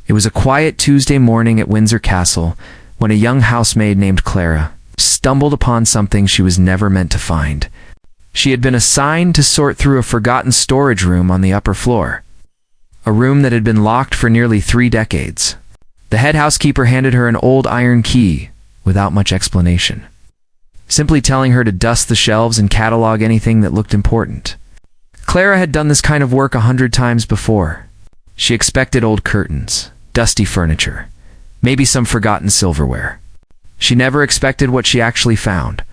It was a quiet Tuesday morning at Windsor Castle when a young housemaid named Clara stumbled upon something she was never meant to find. She had been assigned to sort through a forgotten storage room on the upper floor, a room that had been locked for nearly 3 decades. The head housekeeper handed her an old iron key without much explanation, simply telling her to dust the shelves and catalog anything that looked important. Clara had done this kind of work 100 times before. She expected old curtains, dusty furniture, maybe some forgotten silverware. She never expected what she actually found.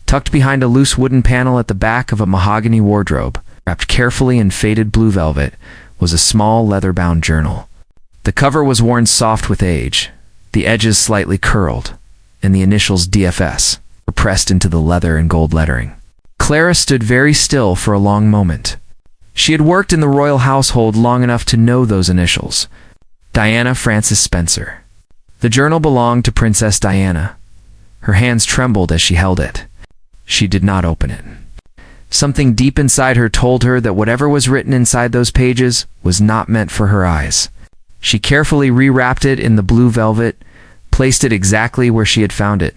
Tucked behind a loose wooden panel at the back of a mahogany wardrobe, wrapped carefully in faded blue velvet, was a small leather-bound journal. The cover was worn soft with age, the edges slightly curled, and the initials DFS were pressed into the leather in gold lettering. Clara stood very still for a long moment. She had worked in the royal household long enough to know those initials. Diana Frances Spencer. The journal belonged to Princess Diana. Her hands trembled as she held it. She did not open it. Something deep inside her told her that whatever was written inside those pages was not meant for her eyes. She carefully rewrapped it in the blue velvet, placed it exactly where she had found it,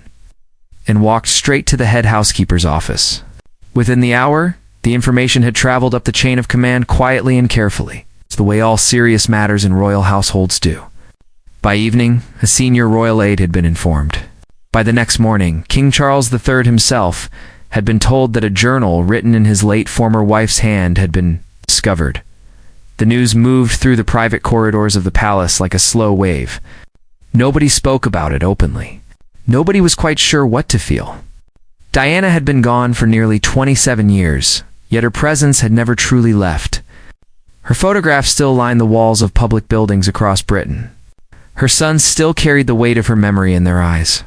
and walked straight to the head housekeeper's office. Within the hour, the information had traveled up the chain of command quietly and carefully. It's the way all serious matters in royal households do. By evening, a senior royal aide had been informed. By the next morning, King Charles III himself had been told that a journal written in his late former wife's hand had been discovered. The news moved through the private corridors of the palace like a slow wave. Nobody spoke about it openly. Nobody was quite sure what to feel. Diana had been gone for nearly 27 years, yet her presence had never truly left. Her photographs still lined the walls of public buildings across Britain. Her sons still carried the weight of her memory in their eyes.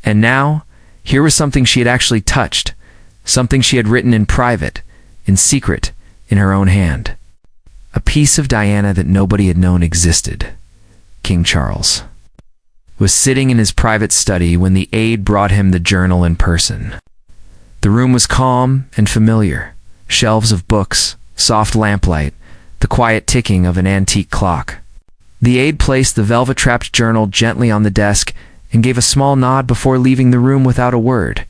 And now, here was something she had actually touched, something she had written in private, in secret, in her own hand. A piece of Diana that nobody had known existed. King Charles was sitting in his private study when the aide brought him the journal in person. The room was calm and familiar. Shelves of books, soft lamplight, the quiet ticking of an antique clock. The aide placed the velvet-wrapped journal gently on the desk and gave a small nod before leaving the room without a word.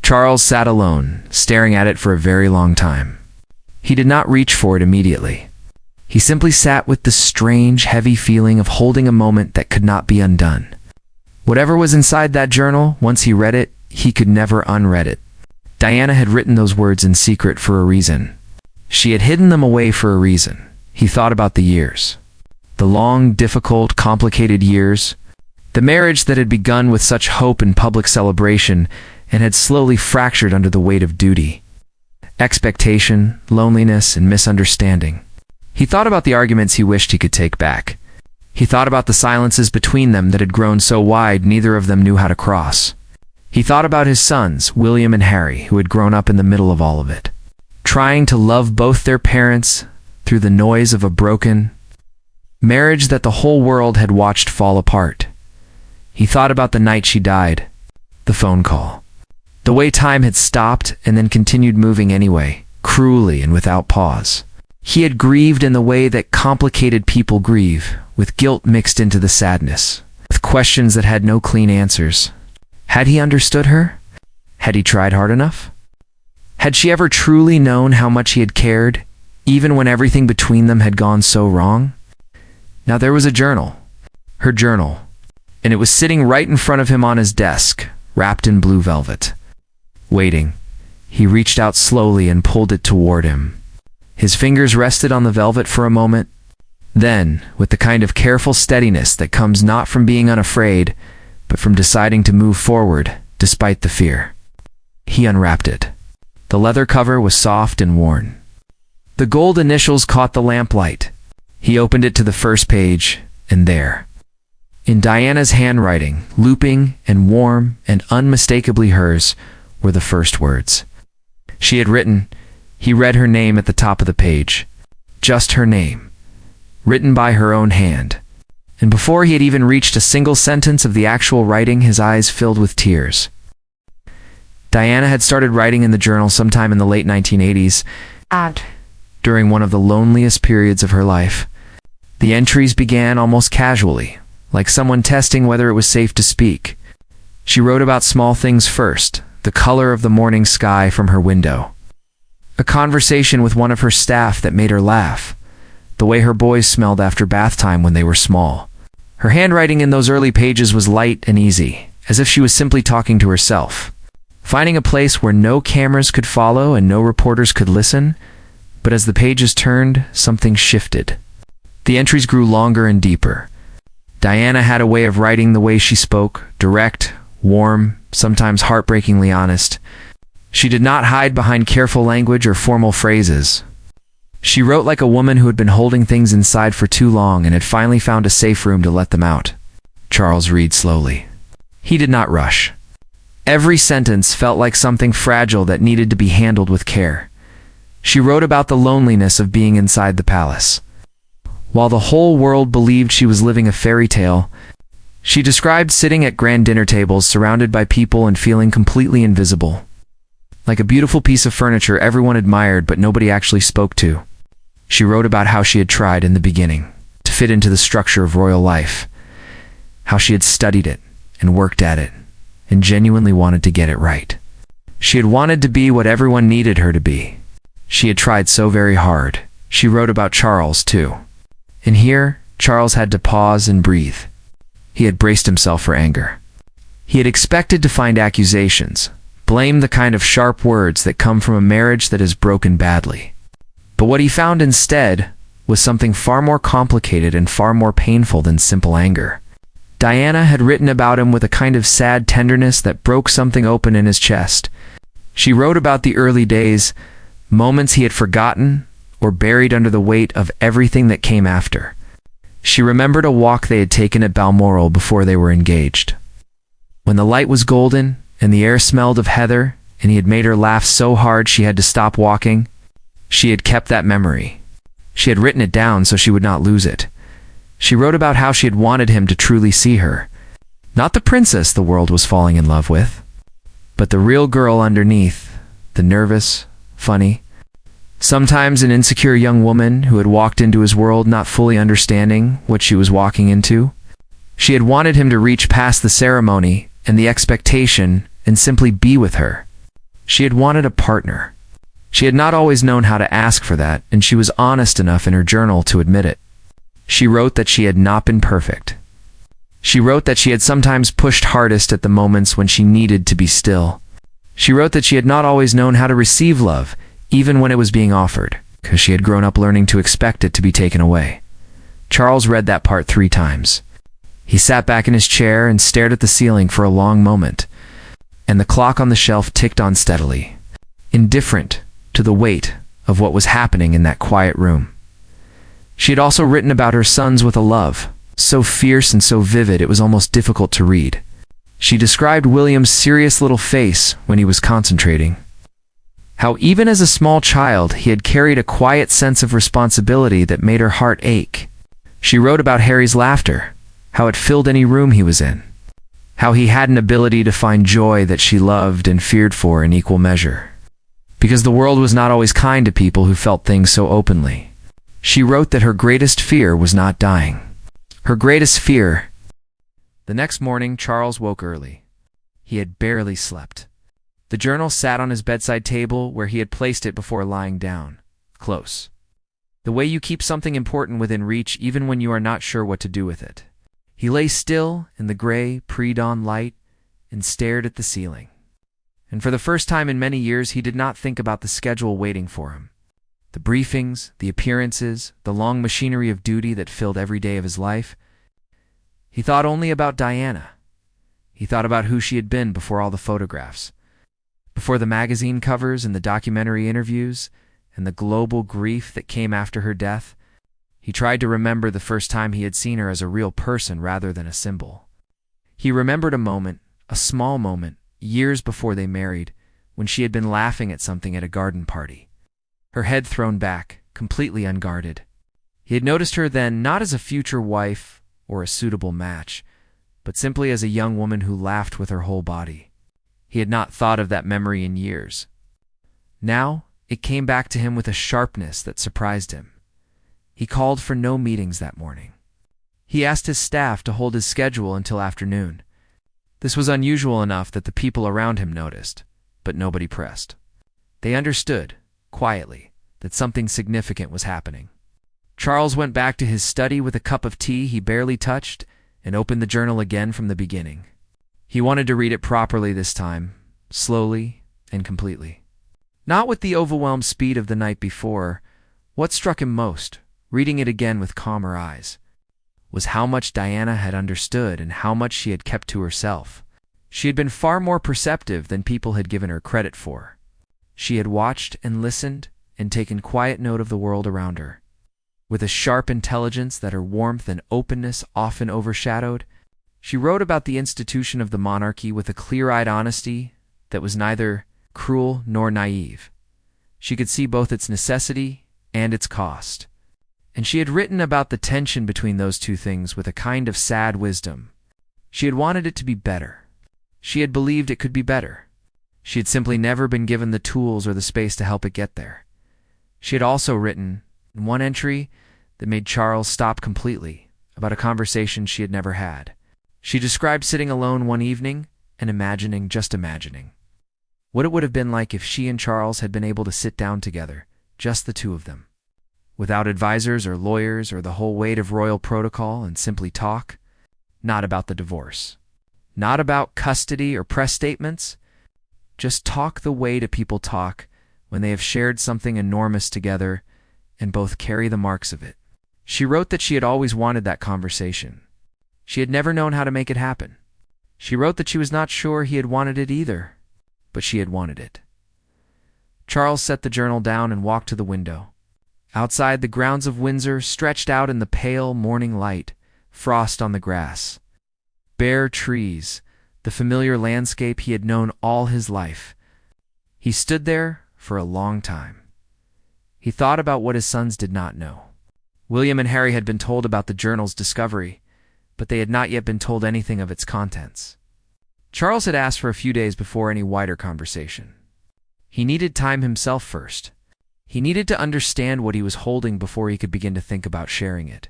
Charles sat alone, staring at it for a very long time. He did not reach for it immediately. He simply sat with the strange, heavy feeling of holding a moment that could not be undone. Whatever was inside that journal, once he read it, he could never unread it. Diana had written those words in secret for a reason. She had hidden them away for a reason. He thought about the years. The long, difficult, complicated years. The marriage that had begun with such hope and public celebration and had slowly fractured under the weight of duty, expectation, loneliness, and misunderstanding. He thought about the arguments he wished he could take back. He thought about the silences between them that had grown so wide neither of them knew how to cross. He thought about his sons, William and Harry, who had grown up in the middle of all of it, trying to love both their parents through the noise of a broken marriage that the whole world had watched fall apart. He thought about the night she died, the phone call, the way time had stopped and then continued moving anyway, cruelly and without pause. He had grieved in the way that complicated people grieve, with guilt mixed into the sadness, with questions that had no clean answers. Had he understood her? Had he tried hard enough? Had she ever truly known how much he had cared, even when everything between them had gone so wrong? Now there was a journal, her journal, and it was sitting right in front of him on his desk, wrapped in blue velvet. Waiting, he reached out slowly and pulled it toward him. His fingers rested on the velvet for a moment. Then, with the kind of careful steadiness that comes not from being unafraid, but from deciding to move forward, despite the fear, he unwrapped it. The leather cover was soft and worn. The gold initials caught the lamplight. He opened it to the first page, and there, in Diana's handwriting, looping and warm and unmistakably hers, were the first words. She had written, he read her name at the top of the page. Just her name, written by her own hand. And before he had even reached a single sentence of the actual writing, his eyes filled with tears. Diana had started writing in the journal sometime in the late 1980s, during one of the loneliest periods of her life. The entries began almost casually, like someone testing whether it was safe to speak. She wrote about small things first, the color of the morning sky from her window, a conversation with one of her staff that made her laugh, the way her boys smelled after bath time when they were small. Her handwriting in those early pages was light and easy, as if she was simply talking to herself, finding a place where no cameras could follow and no reporters could listen. But as the pages turned, something shifted. The entries grew longer and deeper. Diana had a way of writing the way she spoke, direct, warm, sometimes heartbreakingly honest. She did not hide behind careful language or formal phrases. She wrote like a woman who had been holding things inside for too long and had finally found a safe room to let them out. Charles read slowly. He did not rush. Every sentence felt like something fragile that needed to be handled with care. She wrote about the loneliness of being inside the palace. While the whole world believed she was living a fairy tale, she described sitting at grand dinner tables surrounded by people and feeling completely invisible. Like a beautiful piece of furniture everyone admired but nobody actually spoke to. She wrote about how she had tried in the beginning to fit into the structure of royal life, how she had studied it and worked at it and genuinely wanted to get it right. She had wanted to be what everyone needed her to be. She had tried so very hard. She wrote about Charles, too. And here, Charles had to pause and breathe. He had braced himself for anger. He had expected to find accusations, blame, the kind of sharp words that come from a marriage that has broken badly. But what he found instead was something far more complicated and far more painful than simple anger. Diana had written about him with a kind of sad tenderness that broke something open in his chest. She wrote about the early days, moments he had forgotten or buried under the weight of everything that came after. She remembered a walk they had taken at Balmoral before they were engaged. When the light was golden and the air smelled of heather and he had made her laugh so hard she had to stop walking, she had kept that memory. She had written it down so she would not lose it. She wrote about how she had wanted him to truly see her. Not the princess the world was falling in love with, but the real girl underneath, the nervous, funny, sometimes an insecure young woman who had walked into his world not fully understanding what she was walking into. She had wanted him to reach past the ceremony and the expectation and simply be with her. She had wanted a partner. She had not always known how to ask for that, and she was honest enough in her journal to admit it. She wrote that she had not been perfect. She wrote that she had sometimes pushed hardest at the moments when she needed to be still. She wrote that she had not always known how to receive love, even when it was being offered, because she had grown up learning to expect it to be taken away. Charles read that part 3 times. He sat back in his chair and stared at the ceiling for a long moment, and the clock on the shelf ticked on steadily, indifferent to the weight of what was happening in that quiet room. She had also written about her sons with a love, so fierce and so vivid it was almost difficult to read. She described William's serious little face when he was concentrating. How even as a small child he had carried a quiet sense of responsibility that made her heart ache. She wrote about Harry's laughter, how it filled any room he was in. How he had an ability to find joy that she loved and feared for in equal measure. Because the world was not always kind to people who felt things so openly. She wrote that her greatest fear was not dying. Her greatest fear. The next morning, Charles woke early. He had barely slept. The journal sat on his bedside table where he had placed it before lying down, close. The way you keep something important within reach even when you are not sure what to do with it. He lay still in the gray, pre-dawn light and stared at the ceiling. And for the first time in many years, he did not think about the schedule waiting for him. The briefings, the appearances, the long machinery of duty that filled every day of his life. He thought only about Diana. He thought about who she had been before all the photographs, before the magazine covers and the documentary interviews, and the global grief that came after her death. He tried to remember the first time he had seen her as a real person rather than a symbol. He remembered a moment, a small moment, years before they married, when she had been laughing at something at a garden party. Her head thrown back, completely unguarded. He had noticed her then not as a future wife or a suitable match, but simply as a young woman who laughed with her whole body. He had not thought of that memory in years. Now, it came back to him with a sharpness that surprised him. He called for no meetings that morning. He asked his staff to hold his schedule until afternoon. This was unusual enough that the people around him noticed, but nobody pressed. They understood, quietly, that something significant was happening. Charles went back to his study with a cup of tea he barely touched and opened the journal again from the beginning. He wanted to read it properly this time, slowly and completely. Not with the overwhelmed speed of the night before. What struck him most, reading it again with calmer eyes, was how much Diana had understood and how much she had kept to herself. She had been far more perceptive than people had given her credit for. She had watched and listened and taken quiet note of the world around her. With a sharp intelligence that her warmth and openness often overshadowed, she wrote about the institution of the monarchy with a clear-eyed honesty that was neither cruel nor naive. She could see both its necessity and its cost. And she had written about the tension between those two things with a kind of sad wisdom. She had wanted it to be better. She had believed it could be better. She had simply never been given the tools or the space to help it get there. She had also written, in one entry that made Charles stop completely, about a conversation she had never had. She described sitting alone one evening and imagining, just imagining, what it would have been like if she and Charles had been able to sit down together, just the two of them, without advisors or lawyers or the whole weight of royal protocol, and simply talk, not about the divorce, not about custody or press statements, just talk the way people talk when they have shared something enormous together and both carry the marks of it. She wrote that she had always wanted that conversation. She had never known how to make it happen. She wrote that she was not sure he had wanted it either, but she had wanted it. Charles set the journal down and walked to the window. Outside, the grounds of Windsor stretched out in the pale morning light, frost on the grass. Bare trees, the familiar landscape he had known all his life. He stood there for a long time. He thought about what his sons did not know. William and Harry had been told about the journal's discovery, but they had not yet been told anything of its contents. Charles had asked for a few days before any wider conversation. He needed time himself first. He needed to understand what he was holding before he could begin to think about sharing it.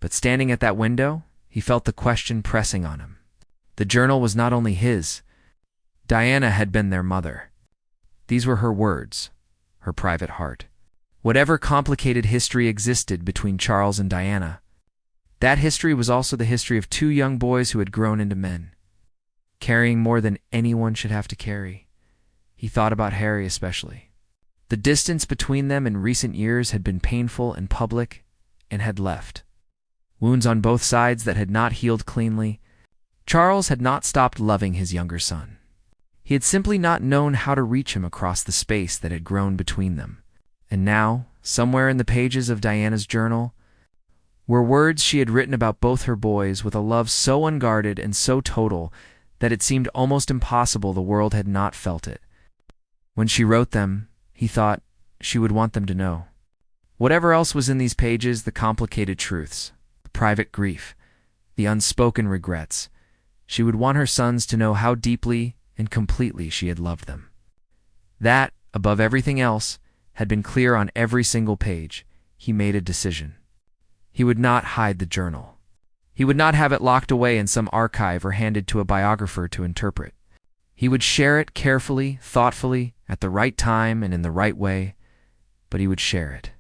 But standing at that window, he felt the question pressing on him. The journal was not only his. Diana had been their mother. These were her words, her private heart. Whatever complicated history existed between Charles and Diana, that history was also the history of two young boys who had grown into men, carrying more than anyone should have to carry. He thought about Harry especially. The distance between them in recent years had been painful and public, and had left wounds on both sides that had not healed cleanly. Charles had not stopped loving his younger son. He had simply not known how to reach him across the space that had grown between them. And now, somewhere in the pages of Diana's journal, were words she had written about both her boys with a love so unguarded and so total that it seemed almost impossible the world had not felt it. When she wrote them, he thought she would want them to know. Whatever else was in these pages, the complicated truths, the private grief, the unspoken regrets, she would want her sons to know how deeply and completely she had loved them. That, above everything else, had been clear on every single page. He made a decision. He would not hide the journal. He would not have it locked away in some archive or handed to a biographer to interpret. He would share it carefully, thoughtfully, at the right time and in the right way, but he would share it.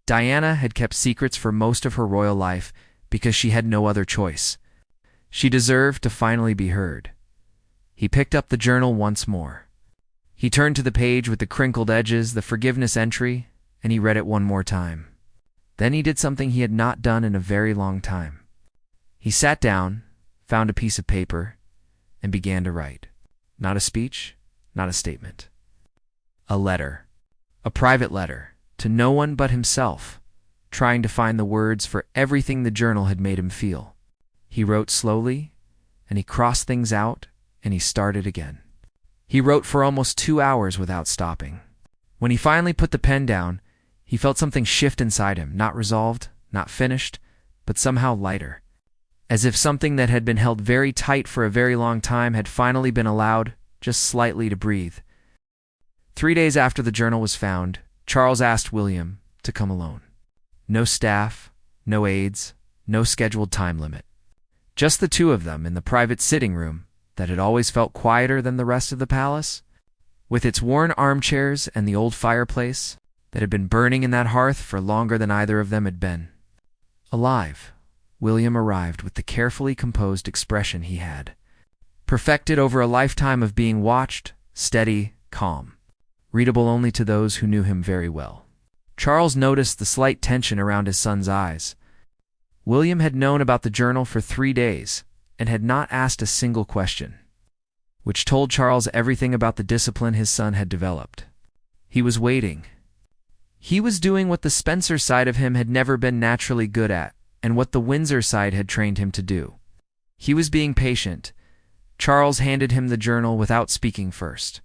Diana had kept secrets for most of her royal life because she had no other choice. She deserved to finally be heard. He picked up the journal once more. He turned to the page with the crinkled edges, the forgiveness entry, and he read it one more time. Then he did something he had not done in a very long time. He sat down, found a piece of paper, and began to write. Not a speech, not a statement. A letter. A private letter, to no one but himself, trying to find the words for everything the journal had made him feel. He wrote slowly, and he crossed things out, and he started again. He wrote for almost 2 hours without stopping. When he finally put the pen down, he felt something shift inside him, not resolved, not finished, but somehow lighter, as if something that had been held very tight for a very long time had finally been allowed, just slightly, to breathe. 3 days after the journal was found, Charles asked William to come alone. No staff, no aides, no scheduled time limit. Just the two of them in the private sitting room that had always felt quieter than the rest of the palace, with its worn armchairs and the old fireplace that had been burning in that hearth for longer than either of them had been. Alive, William arrived with the carefully composed expression he had perfected over a lifetime of being watched, steady, calm, readable only to those who knew him very well. Charles noticed the slight tension around his son's eyes. William had known about the journal for 3 days and had not asked a single question, which told Charles everything about the discipline his son had developed. He was waiting. He was doing what the Spencer side of him had never been naturally good at, and what the Windsor side had trained him to do. He was being patient. Charles handed him the journal without speaking first.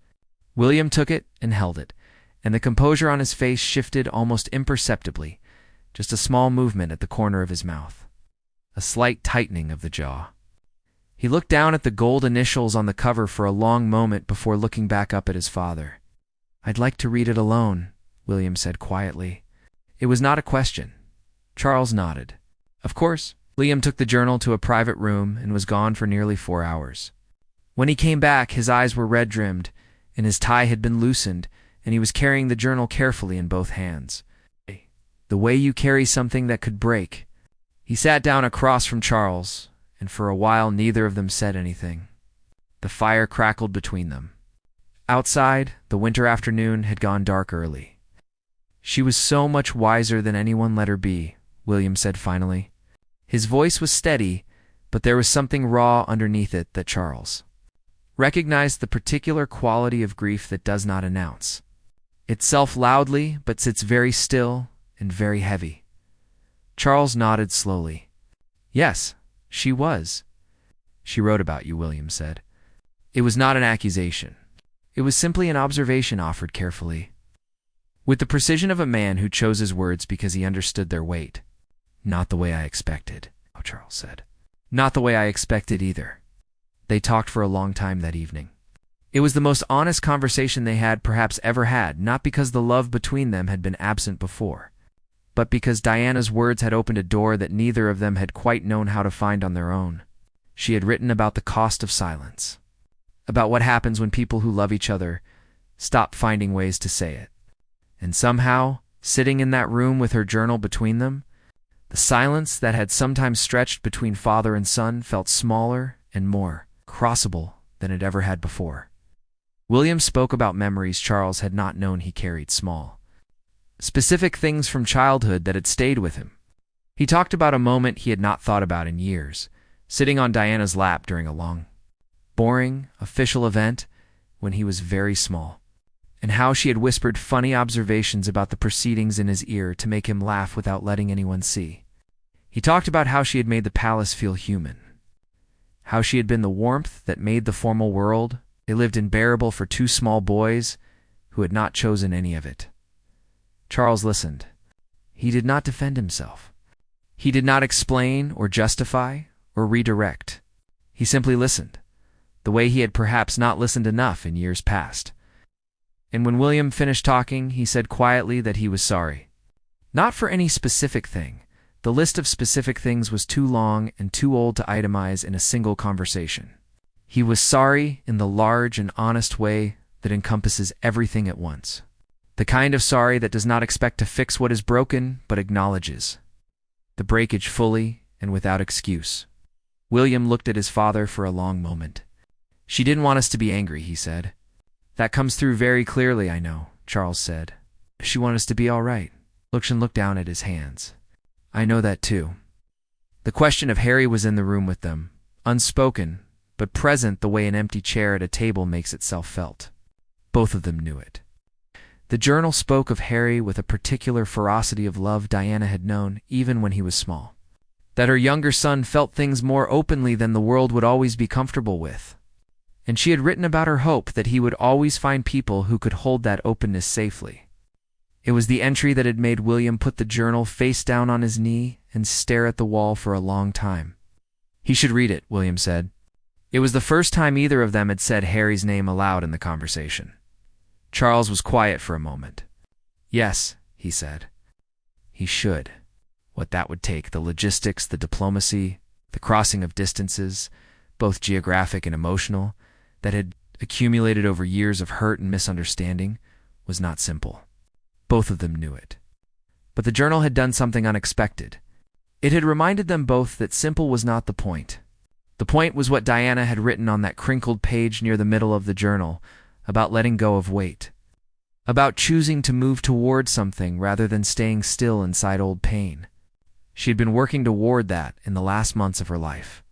William took it and held it, and the composure on his face shifted almost imperceptibly, just a small movement at the corner of his mouth, a slight tightening of the jaw. He looked down at the gold initials on the cover for a long moment before looking back up at his father. "I'd like to read it alone," William said quietly. It was not a question. Charles nodded. Of course. William took the journal to a private room and was gone for nearly 4 hours. When he came back, his eyes were red-rimmed, and his tie had been loosened, and he was carrying the journal carefully in both hands. The way you carry something that could break. He sat down across from Charles, and for a while neither of them said anything. The fire crackled between them. Outside, the winter afternoon had gone dark early. "She was so much wiser than anyone let her be," William said finally. His voice was steady, but there was something raw underneath it that Charles recognized, the particular quality of grief that does not announce itself loudly but sits very still and very heavy. Charles nodded slowly. "Yes, she was. She wrote about you," William said. It was not an accusation. It was simply an observation offered carefully, with the precision of a man who chose his words because he understood their weight. "Not the way I expected," Charles said. "Not the way I expected either." They talked for a long time that evening. It was the most honest conversation they had perhaps ever had, not because the love between them had been absent before, but because Diana's words had opened a door that neither of them had quite known how to find on their own. She had written about the cost of silence, about what happens when people who love each other stop finding ways to say it. And somehow, sitting in that room with her journal between them, the silence that had sometimes stretched between father and son felt smaller and more crossable than it ever had before. William spoke about memories Charles had not known he carried small, specific things from childhood that had stayed with him. He talked about a moment he had not thought about in years, sitting on Diana's lap during a long, boring, official event when he was very small, and how she had whispered funny observations about the proceedings in his ear to make him laugh without letting anyone see. He talked about how she had made the palace feel human, how she had been the warmth that made the formal world they lived in bearable for 2 small boys who had not chosen any of it. Charles listened. He did not defend himself. He did not explain or justify or redirect. He simply listened, the way he had perhaps not listened enough in years past. And when William finished talking, he said quietly that he was sorry. Not for any specific thing. The list of specific things was too long and too old to itemize in a single conversation. He was sorry in the large and honest way that encompasses everything at once. The kind of sorry that does not expect to fix what is broken, but acknowledges the breakage fully and without excuse. William looked at his father for a long moment. "She didn't want us to be angry," he said. "That comes through very clearly, I know," Charles said. "She wanted us to be all right." Lucian looked down at his hands. "I know that too." The question of Harry was in the room with them, unspoken, but present the way an empty chair at a table makes itself felt. Both of them knew it. The journal spoke of Harry with a particular ferocity of love Diana had known even when he was small. That her younger son felt things more openly than the world would always be comfortable with. And she had written about her hope that he would always find people who could hold that openness safely. It was the entry that had made William put the journal face down on his knee and stare at the wall for a long time. He should read it, William said. It was the first time either of them had said Harry's name aloud in the conversation. Charles was quiet for a moment. "Yes," he said. "He should." what that would take, the logistics, the diplomacy, the crossing of distances, both geographic and emotional, that had accumulated over years of hurt and misunderstanding, was not simple. Both of them knew it. But the journal had done something unexpected. It had reminded them both that simple was not the point. The point was what Diana had written on that crinkled page near the middle of the journal, about letting go of weight, about choosing to move toward something rather than staying still inside old pain. She had been working toward that in the last months of her life.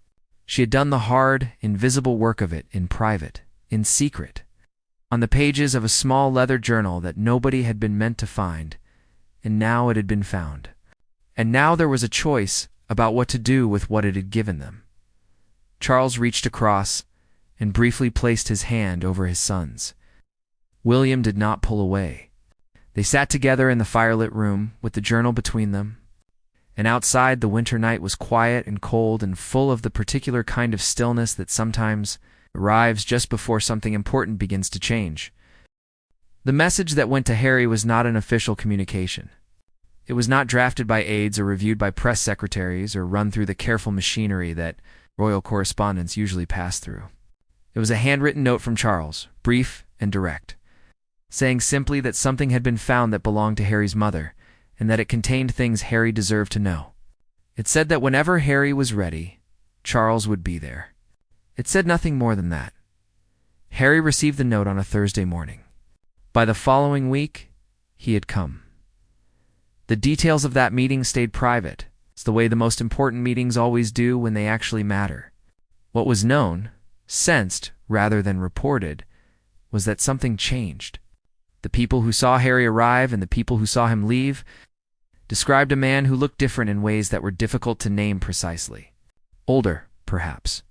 She had done the hard, invisible work of it in private, in secret, on the pages of a small leather journal that nobody had been meant to find, and now it had been found. And now there was a choice about what to do with what it had given them. Charles reached across and briefly placed his hand over his son's. William did not pull away. They sat together in the firelit room with the journal between them, and outside the winter night was quiet and cold and full of the particular kind of stillness that sometimes arrives just before something important begins to change. The message that went to Harry was not an official communication. It was not drafted by aides or reviewed by press secretaries or run through the careful machinery that royal correspondence usually pass through. It was a handwritten note from Charles, brief and direct, saying simply that something had been found that belonged to Harry's mother, and that it contained things Harry deserved to know. It said that whenever Harry was ready, Charles would be there. It said nothing more than that. Harry received the note on a Thursday morning. By the following week, he had come. The details of that meeting stayed private. It's the way the most important meetings always do when they actually matter. What was known, sensed rather than reported, was that something changed. The people who saw Harry arrive and the people who saw him leave described a man who looked different in ways that were difficult to name precisely. Older, perhaps.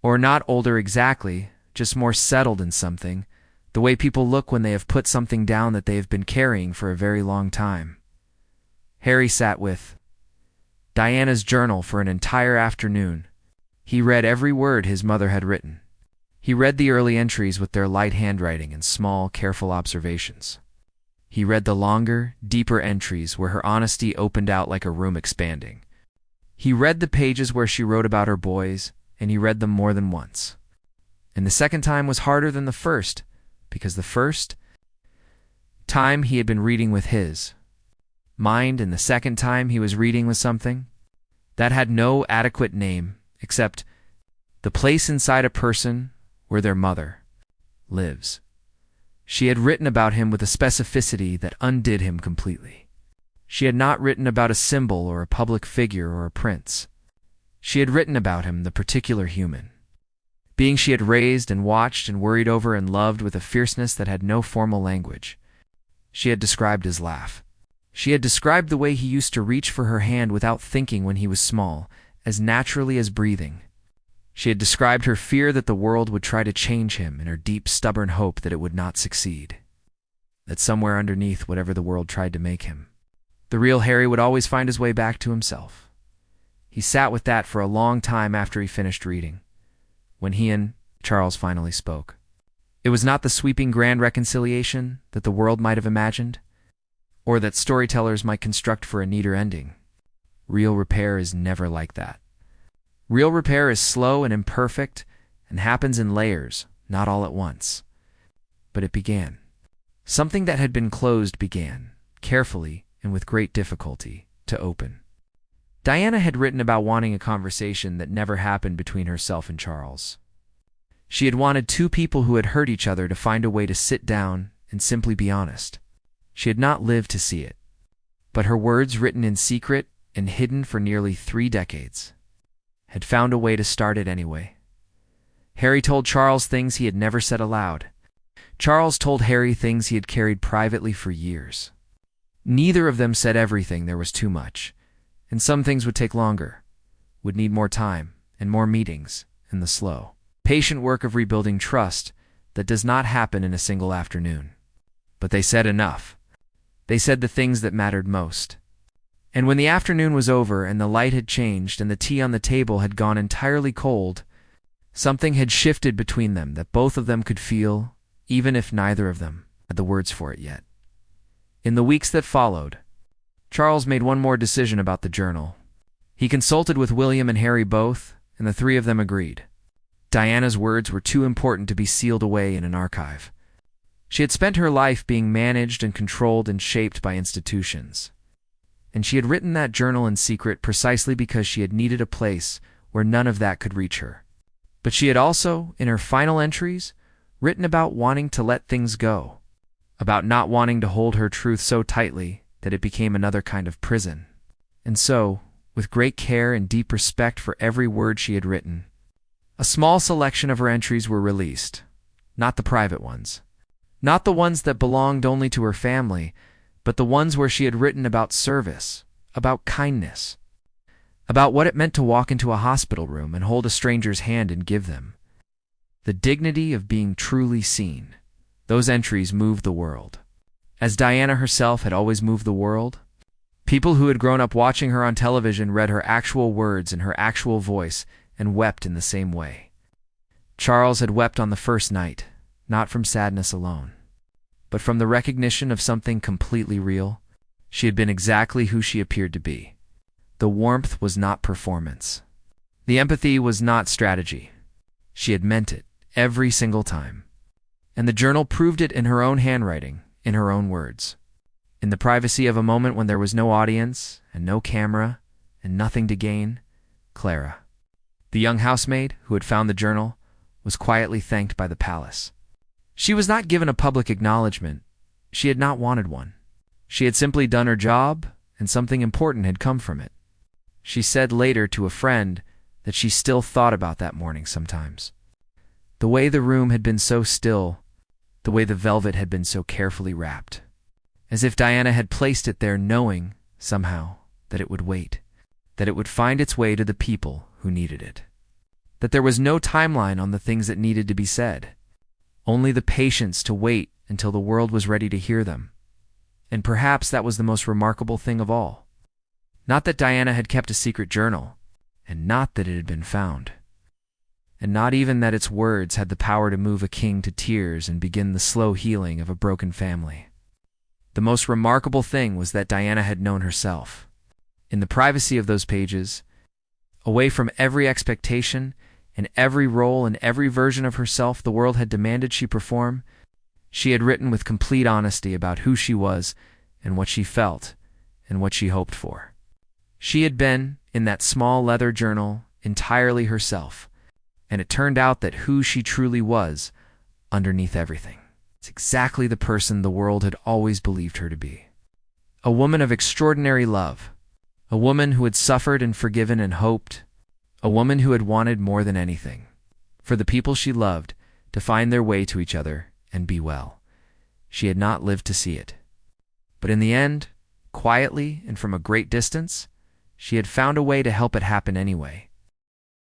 Or not older exactly, just more settled in something, the way people look when they have put something down that they have been carrying for a very long time. Harry sat with Diana's journal for an entire afternoon. He read every word his mother had written. He read the early entries with their light handwriting and small, careful observations. He read the longer, deeper entries where her honesty opened out like a room expanding. He read the pages where she wrote about her boys, and he read them more than once. And the second time was harder than the first, because the first time he had been reading with his mind, and the second time he was reading with something that had no adequate name except the place inside a person where their mother lives. She had written about him with a specificity that undid him completely. She had not written about a symbol or a public figure or a prince. She had written about him, the particular human being she had raised and watched and worried over and loved with a fierceness that had no formal language. She had described his laugh. She had described the way he used to reach for her hand without thinking when he was small, as naturally as breathing. She had described her fear that the world would try to change him and her deep, stubborn hope that it would not succeed. That somewhere underneath whatever the world tried to make him, the real Harry would always find his way back to himself. He sat with that for a long time after he finished reading, when he and Charles finally spoke. It was not the sweeping grand reconciliation that the world might have imagined, or that storytellers might construct for a neater ending. Real repair is never like that. Real repair is slow and imperfect and happens in layers, not all at once. But it began. Something that had been closed began, carefully and with great difficulty, to open. Diana had written about wanting a conversation that never happened between herself and Charles. She had wanted two people who had hurt each other to find a way to sit down and simply be honest. She had not lived to see it, but her words, written in secret and hidden for nearly 3 decades, had found a way to start it anyway. Harry told Charles things he had never said aloud. Charles told Harry things he had carried privately for years. Neither of them said everything. There was too much, and some things would take longer, would need more time and more meetings and the slow, patient work of rebuilding trust that does not happen in a single afternoon. But they said enough. They said the things that mattered most. And when the afternoon was over and the light had changed and the tea on the table had gone entirely cold, something had shifted between them that both of them could feel, even if neither of them had the words for it yet. In the weeks that followed, Charles made one more decision about the journal. He consulted with William and Harry both, and the three of them agreed. Diana's words were too important to be sealed away in an archive. She had spent her life being managed and controlled and shaped by institutions. And she had written that journal in secret precisely because she had needed a place where none of that could reach her. But she had also, in her final entries, written about wanting to let things go, about not wanting to hold her truth so tightly that it became another kind of prison. And so, with great care and deep respect for every word she had written, a small selection of her entries were released, not the private ones, not the ones that belonged only to her family, but the ones where she had written about service, about kindness, about what it meant to walk into a hospital room and hold a stranger's hand and give them the dignity of being truly seen. Those entries moved the world. As Diana herself had always moved the world, people who had grown up watching her on television read her actual words in her actual voice and wept in the same way. Charles had wept on the first night, not from sadness alone, but from the recognition of something completely real. She had been exactly who she appeared to be. The warmth was not performance. The empathy was not strategy. She had meant it every single time. And the journal proved it in her own handwriting, in her own words. In the privacy of a moment when there was no audience, and no camera, and nothing to gain, Clara, the young housemaid who had found the journal, was quietly thanked by the palace. She was not given a public acknowledgement. She had not wanted one. She had simply done her job, and something important had come from it. She said later to a friend that she still thought about that morning sometimes. The way the room had been so still, the way the velvet had been so carefully wrapped, as if Diana had placed it there knowing, somehow, that it would wait, that it would find its way to the people who needed it, that there was no timeline on the things that needed to be said, only the patience to wait until the world was ready to hear them. And perhaps that was the most remarkable thing of all. Not that Diana had kept a secret journal, and not that it had been found, and not even that its words had the power to move a king to tears and begin the slow healing of a broken family. The most remarkable thing was that Diana had known herself. In the privacy of those pages, away from every expectation and every role and every version of herself the world had demanded she perform, she had written with complete honesty about who she was and what she felt and what she hoped for. She had been, in that small leather journal, entirely herself, and it turned out that who she truly was, underneath everything, it's exactly the person the world had always believed her to be. A woman of extraordinary love, a woman who had suffered and forgiven and hoped, a woman who had wanted more than anything, for the people she loved to find their way to each other and be well. She had not lived to see it. But in the end, quietly and from a great distance, she had found a way to help it happen anyway.